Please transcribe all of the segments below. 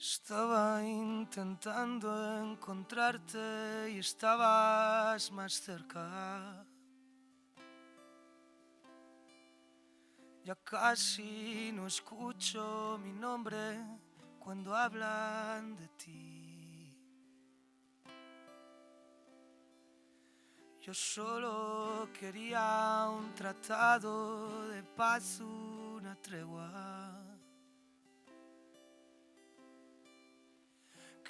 Estaba intentando encontrarte y estabas más cerca. Ya casi no escucho mi nombre cuando hablan de ti. Yo solo quería un tratado de paz, una tregua.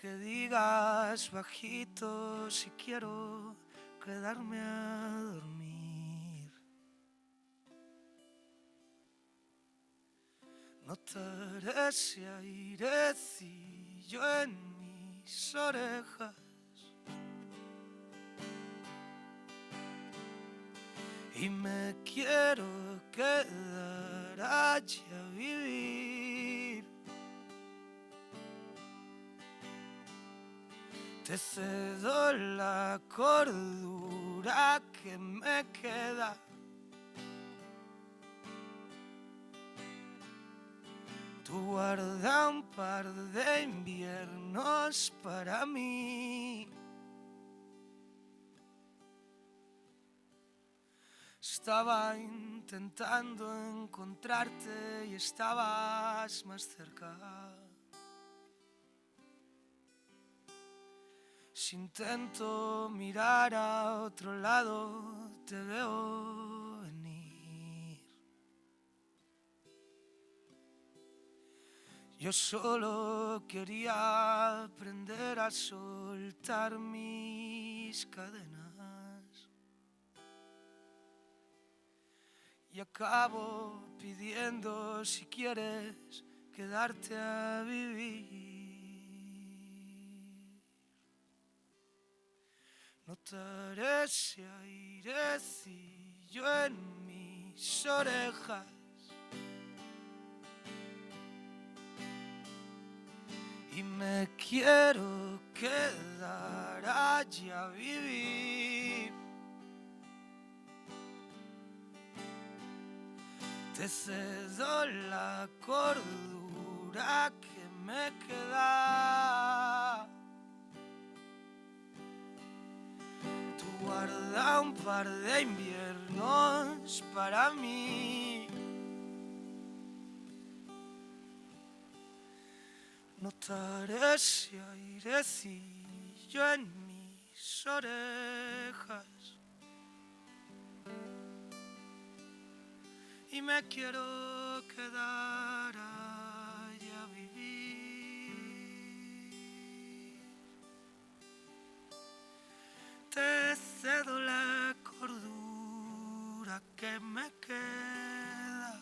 Que digas bajito si quiero quedarme a dormir. Notaré ese airecillo en mis orejas y me quiero quedar allí a vivir. Te cedo la cordura que me queda. Tú guarda un par de inviernos para mí. Estaba intentando encontrarte y estabas más cerca. Si intento mirar a otro lado, te veo venir. Yo solo quería aprender a soltar mis cadenas y acabo pidiendo si quieres quedarte a vivir. Notaré ese airecillo en mis orejas y me quiero quedar allí a vivir. Te cedo la cordura que me queda. Tú guarda un par de inviernos para mí. Notaré ese airecillo en mis orejas y me quiero quedar allí a vivir. Te cedo la cordura que me queda.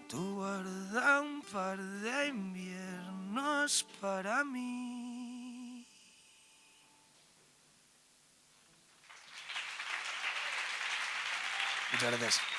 Tú guarda un par de inviernos para mí. Muchas gracias.